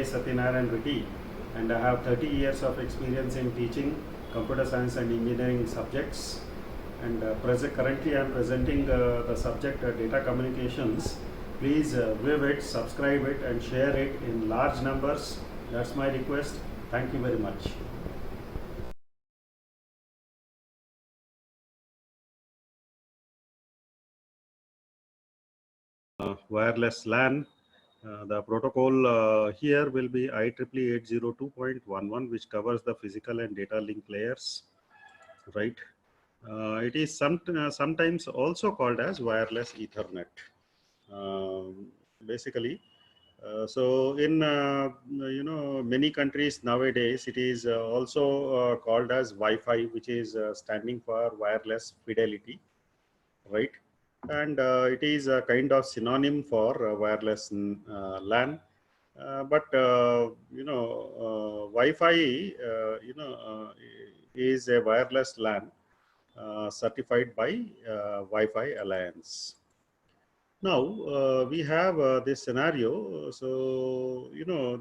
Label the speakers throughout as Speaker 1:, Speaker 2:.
Speaker 1: Satyanarayan Reddy, and I have 30 years of experience in teaching computer science and engineering subjects. And currently I am presenting the subject data communications. Please view it, subscribe it, and share it in large numbers. That's my request. Thank you very much. Wireless LAN. The protocol here will be IEEE 802.11, which covers the physical and data link layers, right? It is sometimes also called as wireless Ethernet. Basically, so in many countries nowadays, it is also called as Wi-Fi, which is standing for wireless fidelity, right? And it is a kind of synonym for wireless LAN. Wi-Fi, is a wireless LAN certified by Wi-Fi Alliance. Now we have this scenario. So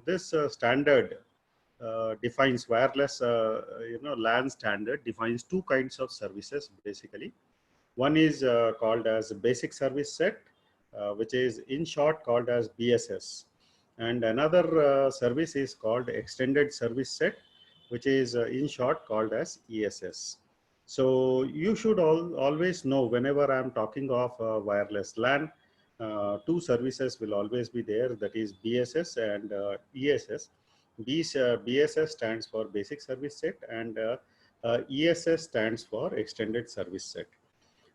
Speaker 1: this standard defines wireless, LAN standard defines two kinds of services basically. One is called as basic service set, which is in short called as BSS. And another service is called extended service set, which is in short called as ESS. So you should always know whenever I'm talking of wireless LAN, two services will always be there, that is BSS and ESS. BSS stands for basic service set, and ESS stands for extended service set.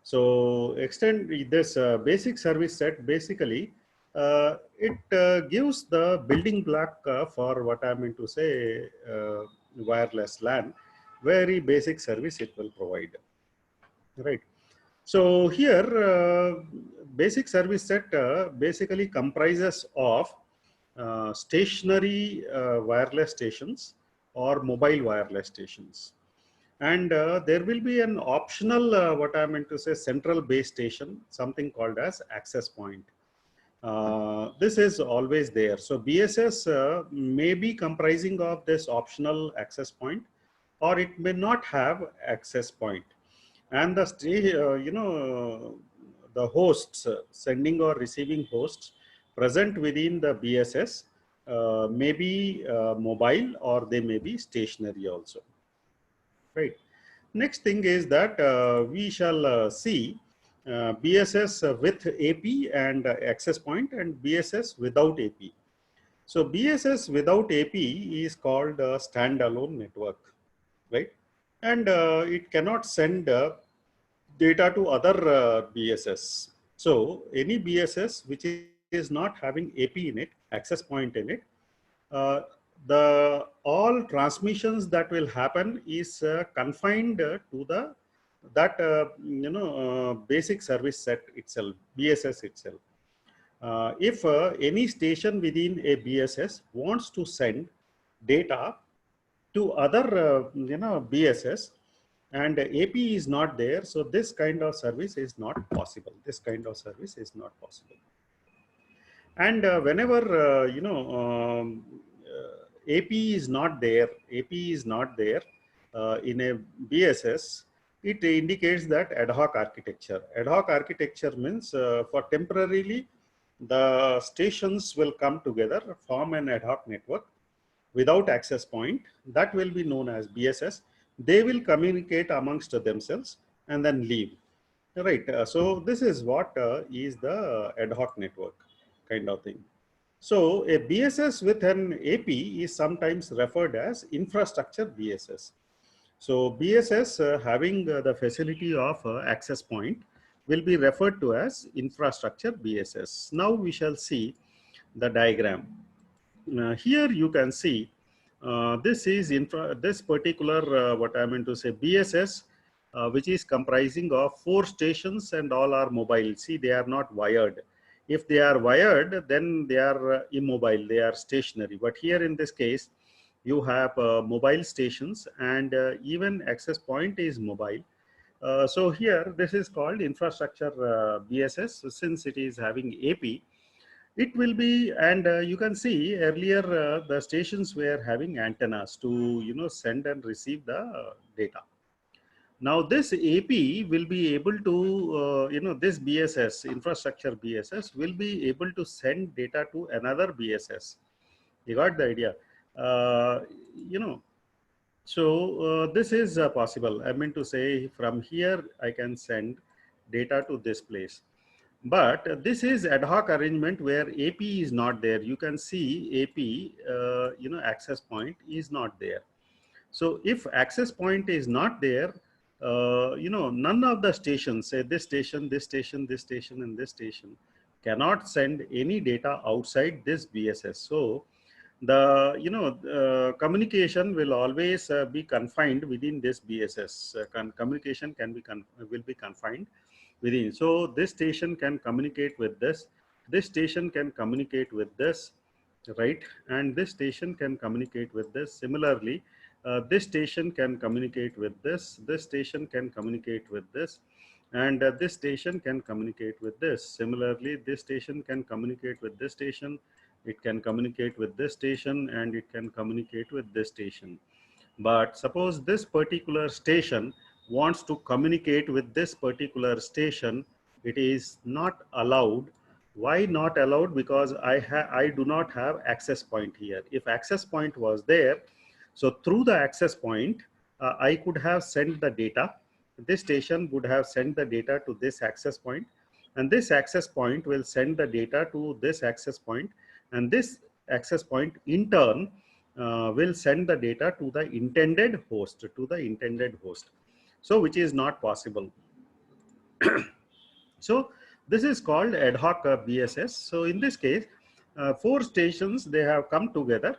Speaker 1: So extend this basic service set basically, it gives the building block for what I mean to say wireless LAN, very basic service it will provide, right? So here basic service set basically comprises of stationary wireless stations or mobile wireless stations. And there will be an optional, what I meant to say, central base station, something called as access point. This is always there. So BSS may be comprising of this optional access point, or it may not have access point. And the the hosts, sending or receiving hosts present within the BSS may be mobile, or they may be stationary also. Right. Next thing is that we shall see BSS with AP and access point, and BSS without AP. So BSS without AP is called a standalone network, right? And it cannot send data to other BSS. So any BSS which is not having AP in it, access point in it, uh, the all transmissions that will happen is confined to the basic service set itself, BSS itself. If any station within a BSS wants to send data to other BSS, and AP is not there, so this kind of service is not possible. This kind of service is not possible. And whenever AP is not there, AP is not there in a BSS, it indicates that ad hoc architecture. Ad hoc architecture means for temporarily the stations will come together, form an ad hoc network without access point. That will be known as BSS. They will communicate amongst themselves and then leave. Right. So this is what is the ad hoc network kind of thing. So a BSS with an AP is sometimes referred as infrastructure BSS. So BSS having the facility of access point will be referred to as infrastructure BSS. Now we shall see the diagram. Here you can see this is this particular what I meant to say BSS, which is comprising of 4 stations, and all are mobile. See, they are not wired. If they are wired, then they are immobile, they are stationary. But here in this case, you have mobile stations, and even access point is mobile. So here this is called infrastructure BSS, since it is having AP. It will be, and you can see earlier the stations were having antennas to send and receive the data. Now this AP will be able to this BSS infrastructure BSS will be able to send data to another BSS. You got the idea? Uh, you know this is possible. I mean to say, from here I can send data to this place. But this is ad hoc arrangement where AP is not there. You can see AP, access point is not there. So if access point is not there, none of the stations, say this station, this station, this station, and this station, cannot send any data outside this BSS. So the communication will always be confined within this BSS. Communication can be will be confined within. So this station can communicate with this station can communicate with this, right? And this station can communicate with this. Similarly, this station can communicate with this station can communicate with this, and this station can communicate with this. Similarly, this station can communicate with this station, it can communicate with this station, and it can communicate with this station. But suppose this particular station wants to communicate with this particular station, it is not allowed. Why not allowed? Because I do not have access point here. If access point was there, so through the access point, I could have sent the data. This station would have sent the data to this access point, and this access point will send the data to this access point, and this access point in turn will send the data to the intended host, so which is not possible. So this is called ad hoc BSS. So in this case, four stations, they have come together.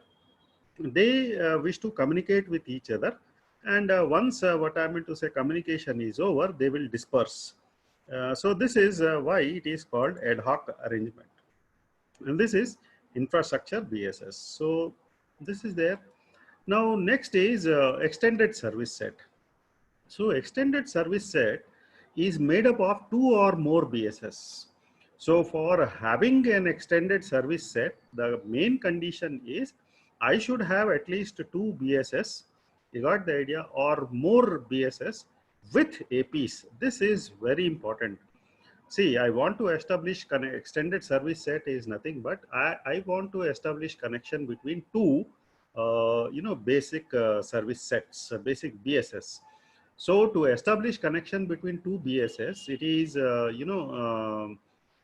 Speaker 1: They wish to communicate with each other, and once what I mean to say, communication is over, they will disperse. So this is why it is called ad hoc arrangement, and this is infrastructure BSS. So this is there. Now next is extended service set. So extended service set is made up of two or more BSS. So for having an extended service set, the main condition is I should have at least two BSS. You got the idea? Or more BSS with APs. This is very important. See, I want to establish extended service set is nothing but I want to establish connection between two, basic service sets, basic BSS. So to establish connection between two BSS, it is,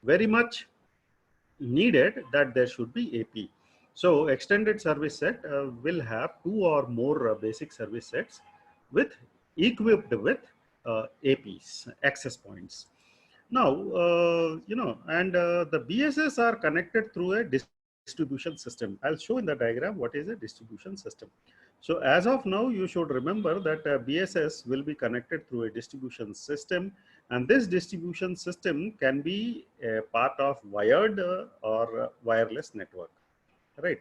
Speaker 1: very much needed that there should be AP. So extended service set will have two or more basic service sets with equipped with APs, access points. Now, and the BSS are connected through a distribution system. I'll show in the diagram what is a distribution system. So as of now, you should remember that BSS will be connected through a distribution system, and this distribution system can be a part of wired or wireless network, right?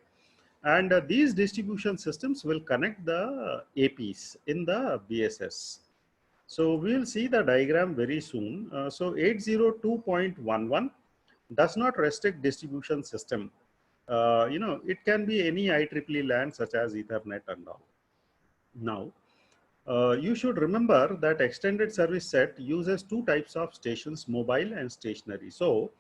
Speaker 1: And these distribution systems will connect the APs in the BSS. So we will see the diagram very soon. So 802.11 does not restrict distribution system. It can be any IEEE LAN such as Ethernet and all. Now, you should remember that extended service set uses two types of stations, mobile and stationary. So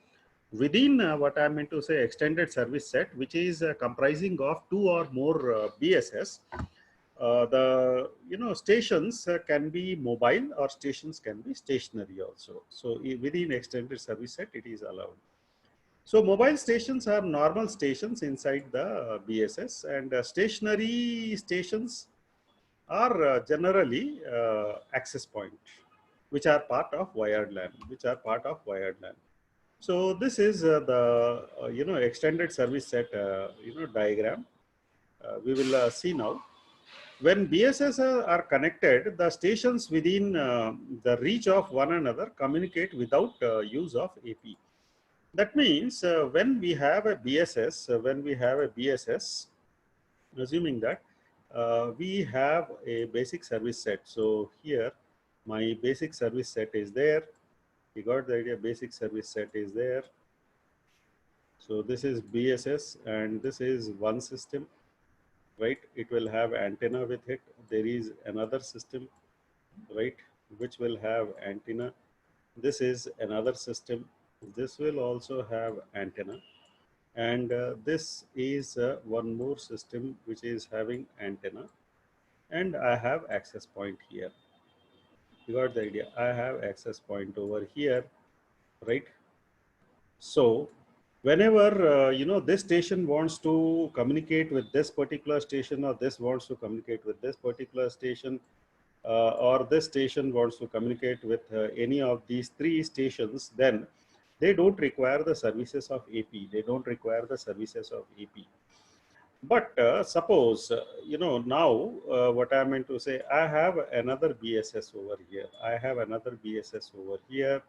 Speaker 1: within what I meant to say, extended service set, which is comprising of two or more BSS, the stations can be mobile or stations can be stationary also. So within extended service set, it is allowed. So mobile stations are normal stations inside the BSS, and stationary stations are generally access point, which are part of wired LAN, So this is the extended service set diagram. We will see now. When BSS are connected, the stations within the reach of one another communicate without use of AP. That means when we have a BSS, assuming that we have a basic service set. So here, my basic service set is there. You got the idea, basic service set is there. So this is BSS and this is one system, right? It will have antenna with it. There is another system, right, which will have antenna. This is another system. This will also have antenna. And this is one more system which is having antenna. And I have access point here. You got the idea? I have access point over here, right? So whenever this station wants to communicate with this particular station, or this wants to communicate with this particular station, or this station wants to communicate with any of these three stations, then they don't require the services of AP. They don't require the services of AP. But suppose, now what I meant to say, I have another BSS over here. I have another BSS over here,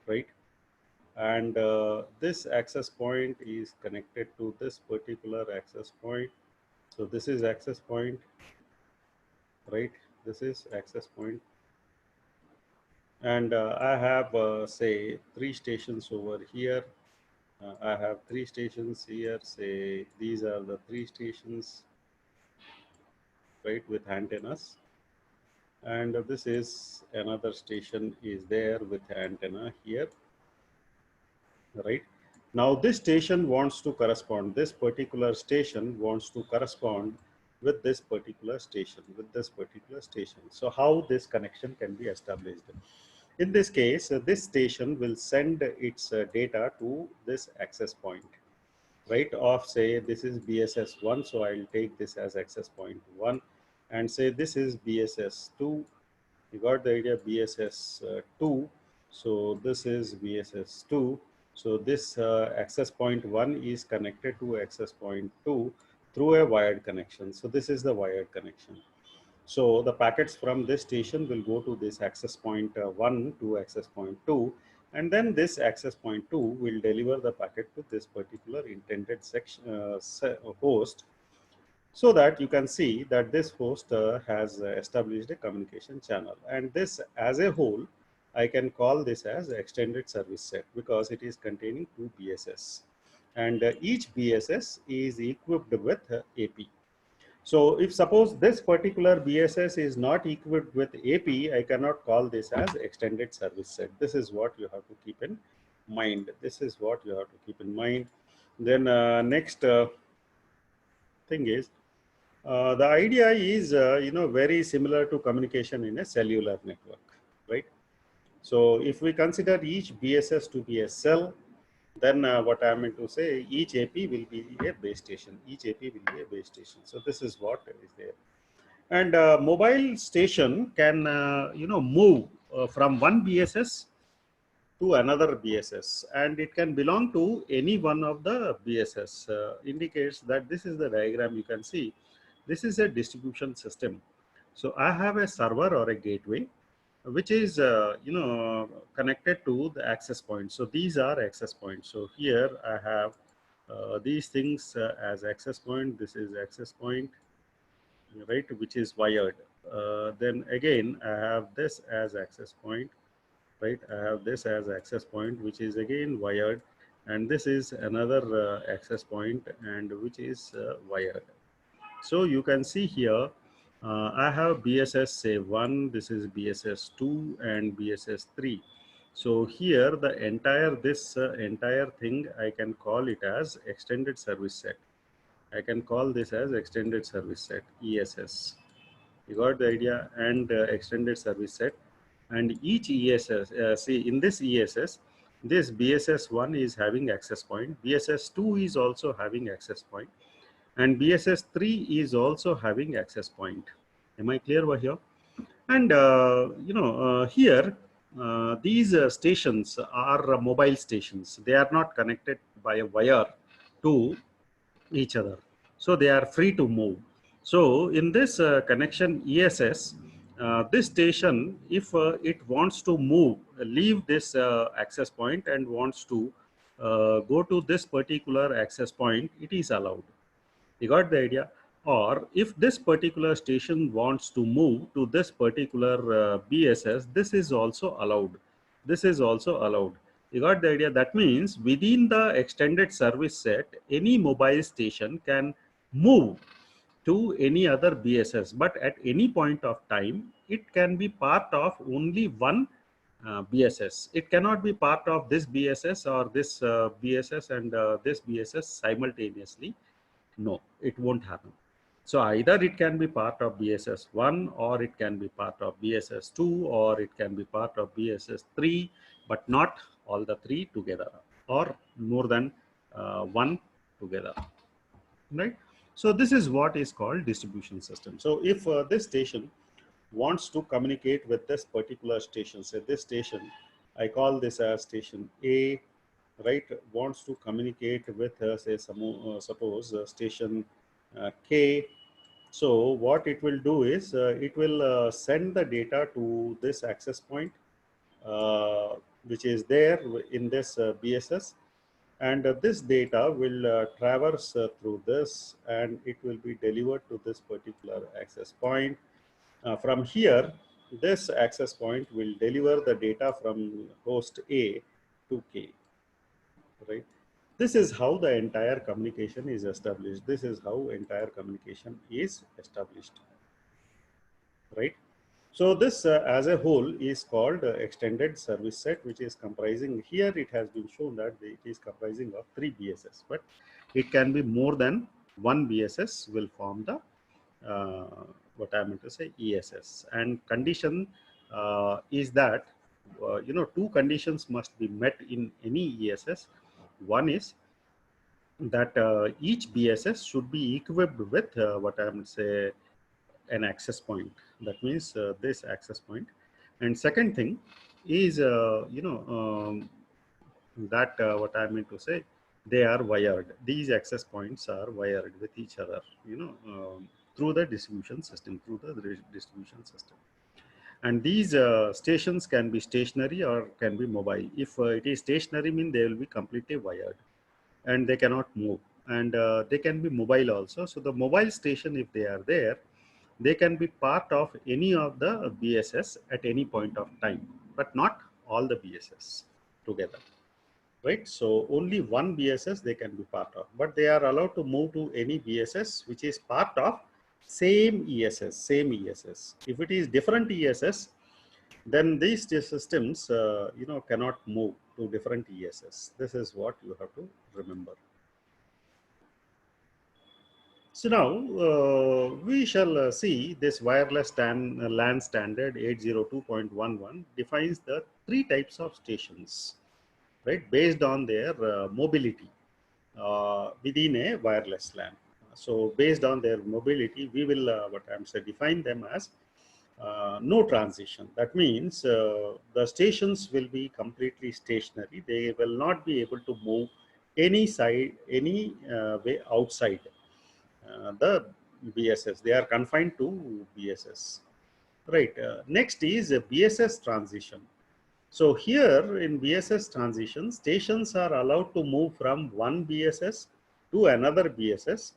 Speaker 1: right? And this access point is connected to this particular access point. So this is access point, right? This is access point. And I have, say, three stations over here. I have three stations here. Say these are the three stations, right, with antennas. And this is another station is there with antenna here, right? Now this station wants to correspond, this particular station wants to correspond with this particular station, So how this connection can be established? In this case, this station will send its data to this access point, right? Of, say, this is BSS1, so I'll take this as access point 1, and say this is BSS2. You got the idea, BSS2. So this is BSS2. So this access point 1 is connected to access point 2 through a wired connection. So this is the wired connection. So the packets from this station will go to this access point 1 to access point 2, and then this access point 2 will deliver the packet to this particular intended host, so that you can see that this host has established a communication channel. And this as a whole, I can call this as extended service set, because it is containing two BSS, and each BSS is equipped with AP. So if suppose this particular BSS is not equipped with AP, I cannot call this as extended service set. This is what you have to keep in mind. Then next thing is, the idea is, very similar to communication in a cellular network, right? So if we consider each BSS to be a cell, then what I meant to say, each AP will be a base station. So this is what is there. And mobile station can, move from one BSS to another BSS, and it can belong to any one of the BSS. Indicates that this is the diagram you can see. This is a distribution system. So I have a server or a gateway, which is connected to the access point. So these are access points. So here I have these things as access point. This is access point, right, which is wired. Then again I have this as access point, right? I have this as access point, which is again wired, and this is another access point, and which is wired. So you can see here, I have BSS say 1, this is BSS 2, and BSS 3. So here the entire thing, I can call it as extended service set. I can call this as extended service set, ESS. You got the idea? And extended service set. And each ESS, see in this ESS, this BSS1 is having access point, BSS2 is also having access point, and BSS3 is also having access point. Am I clear over here? And here these stations are mobile stations. They are not connected by a wire to each other, so they are free to move. So in this connection ESS, this station, if it wants to move, leave this access point and wants to go to this particular access point, it is allowed. You got the idea? Or if this particular station wants to move to this particular BSS, this is also allowed. You got the idea? That means within the extended service set, any mobile station can move to any other BSS, but at any point of time, it can be part of only one BSS. It cannot be part of this BSS or this BSS and this BSS simultaneously. No, it won't happen. So either it can be part of BSS 1 or it can be part of BSS 2 or it can be part of BSS 3, but not all the three together or more than one together, right? So this is what is called distribution system. So if this station wants to communicate with this particular station, say this station, I call this as station A, right, wants to communicate with say suppose station K. So what it will do is it will send the data to this access point uh, which is there in this BSS, and this data will traverse through this and it will be delivered to this particular access point. From here, this access point will deliver the data from host A to K, right? This is how the entire communication is established. This is how entire communication is established, right? So this as a whole is called extended service set, which is comprising, here it has been shown that it is comprising of 3 BSS, but it can be more than one BSS will form the what I meant to say ESS. And condition is that two conditions must be met in any ESS. One is that each BSS should be equipped with what I would say an access point. That means this access point. And second thing is that what I mean to say, they are wired. These access points are wired with each other. Through the distribution system, distribution system. And these stations can be stationary or can be mobile. If it is stationary, mean they will be completely wired and they cannot move, and they can be mobile also. So the mobile station, if they are there, they can be part of any of the BSS at any point of time, but not all the BSS together, right? So only one BSS they can be part of, but they are allowed to move to any BSS which is part of same ESS. If it is different ESS, then these systems cannot move to different ESS. This is what you have to remember. So now we shall see this wireless LAN standard 802.11 defines the three types of stations, right, based on their mobility within a wireless LAN. So based on their mobility, we will what I'm saying, define them as no transition. That means the stations will be completely stationary. They will not be able to move any side, any way outside the BSS. They are confined to BSS. Right. Next is a BSS transition. So here in BSS transition, stations are allowed to move from one BSS to another BSS,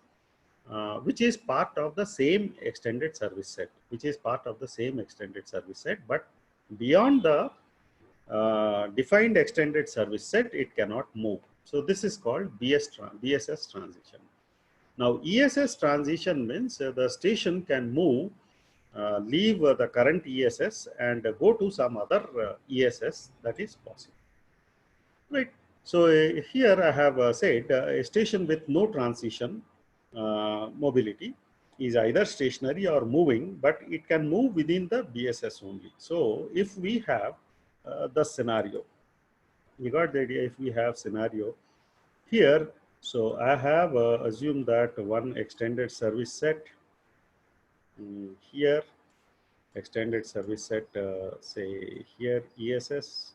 Speaker 1: which is part of the same extended service set, but beyond the defined extended service set, it cannot move. So this is called BSS transition. Now, ESS transition means the station can move, leave the current ESS and go to some other ESS that is possible. Right. So here I have said a station with no transition mobility is either stationary or moving, but it can move within the BSS only. So if we have the scenario, you got the idea. If we have scenario here, so I have assumed that one extended service set here, extended service set, say here ESS,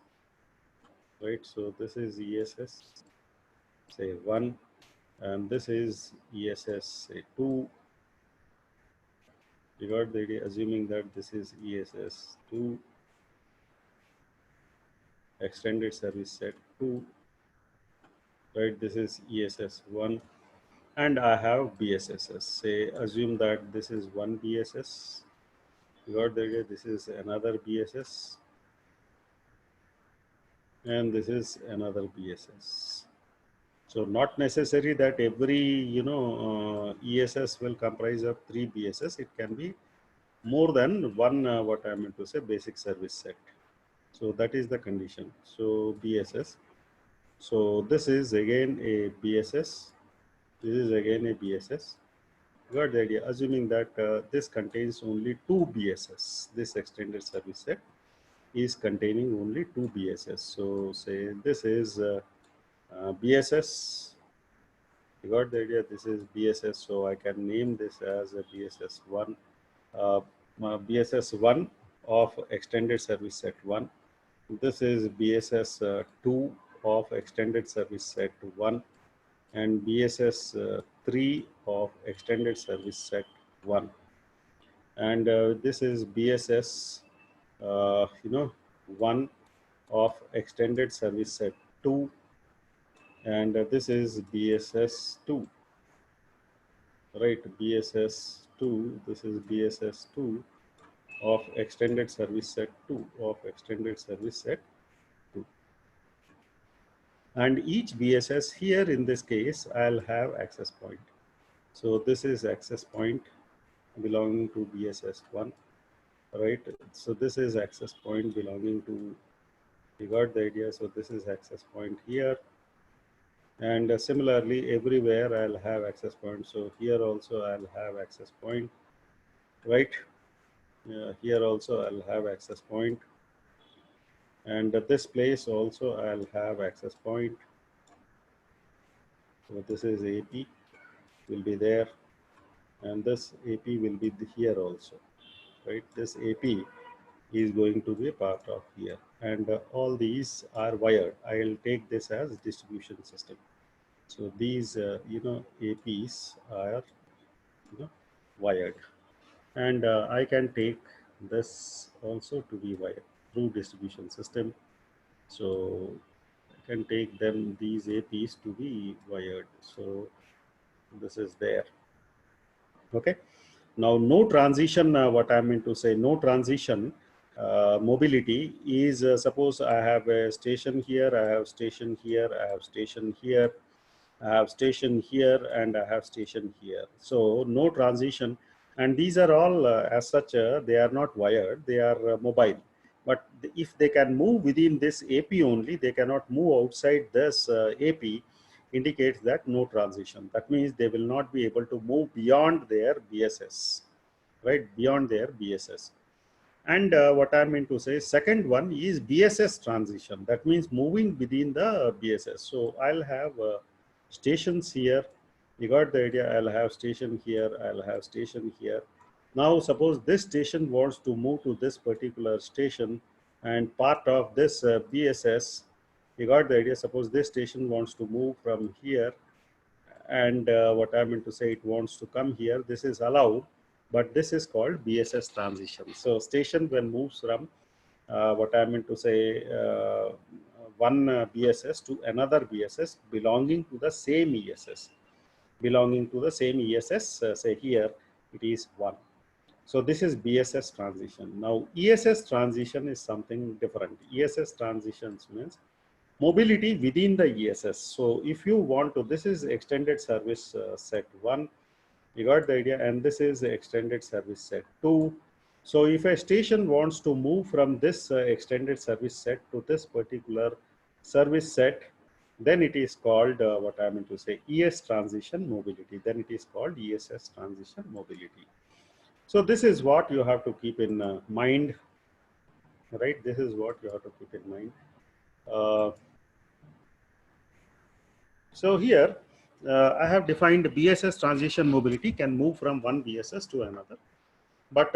Speaker 1: right? So this is ESS, say 1, and this is ESS, say 2. You got the idea, assuming that this is ESS 2, extended service set 2, right? This is ESS 1, and I have BSSs. Say, assume that this is one BSS. You got the idea, this is another BSS. and this is another BSS. So not necessary that every ESS will comprise of 3 BSS. It can be more than one, what I meant to say, basic service set. So that is the condition. So BSS. So this is again a BSS. This is again a BSS. Got the idea? Assuming that this contains only 2 BSS. This extended service set is containing only 2 BSS. So say this is BSS. You got the idea? This is BSS. So I can name this as a BSS1. Uh, BSS1 of extended service set 1. This is BSS2 of extended service set 1, and BSS3 of extended service set 1. And this is BSS, 1 of extended service set 2, and this is BSS2, right? BSS2, this is BSS2 of extended service set 2 of extended service set 2. And each BSS here in this case, I'll have access point. So this is access point belonging to BSS1, right? So this is access point belonging to, you got the idea? So this is access point here. And similarly, everywhere I'll have access point. So here also I'll have access point, right? Here also I'll have access point. And this place also I'll have access point. So this is AP will be there, and this AP will be here also, right? This AP is going to be a part of here, and all these are wired. I'll take this as distribution system. So these APs are wired, and I can take this also to be wired through distribution system. So I can take them, these APs, to be wired. So this is there. Okay. Now, no transition, what I mean to say, no transition mobility is, suppose I have a station here, I have station here, I have station here, I have station here, and I have station here. So no transition. And these are all, as such, they are not wired, they are mobile. But if they can move within this AP only, they cannot move outside this AP, indicates that no transition. That means they will not be able to move beyond their BSS, right? Beyond their BSS. And what I mean to say, second one is BSS transition. That means moving within the BSS. So I'll have stations here. You got the idea? I'll have station here. I'll have station here. Now, suppose this station wants to move to this particular station, and part of this BSS, you got the idea? Suppose this station wants to move from here, and what I meant to say, it wants to come here. This is allowed, but this is called BSS transition. So station when moves from what I meant to say, one BSS to another BSS belonging to the same ESS, belonging to the same ESS, say here it is 1. So this is BSS transition. Now ESS transition is something different. ESS transitions means mobility within the ESS. So if you want to, this is extended service set 1, you got the idea, and this is extended service set 2. So if a station wants to move from this extended service set to this particular service set, then it is called what I mean to say, ES transition mobility. Then it is called ESS transition mobility. So this is what you have to keep in mind, right? This is what you have to keep in mind. So here I have defined BSS transition mobility can move from one BSS to another, but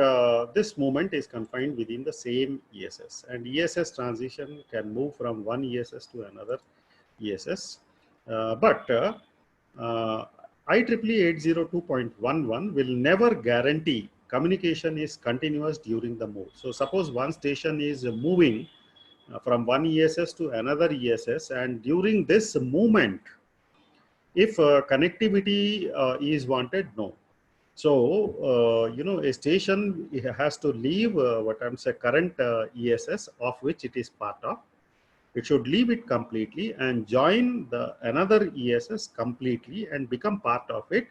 Speaker 1: this movement is confined within the same ESS, and ESS transition can move from one ESS to another ESS. But IEEE 802.11 will never guarantee communication is continuous during the move. So suppose one station is moving from one ESS to another ESS, and during this movement, if connectivity is wanted, no. So a station, it has to leave what I'm saying, current ESS of which it is part of, It should leave it completely and join the another ESS completely and become part of it.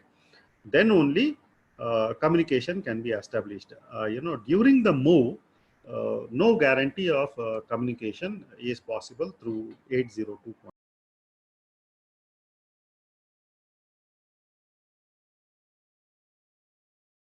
Speaker 1: Then only communication can be established. During the move, no guarantee of communication is possible through 802.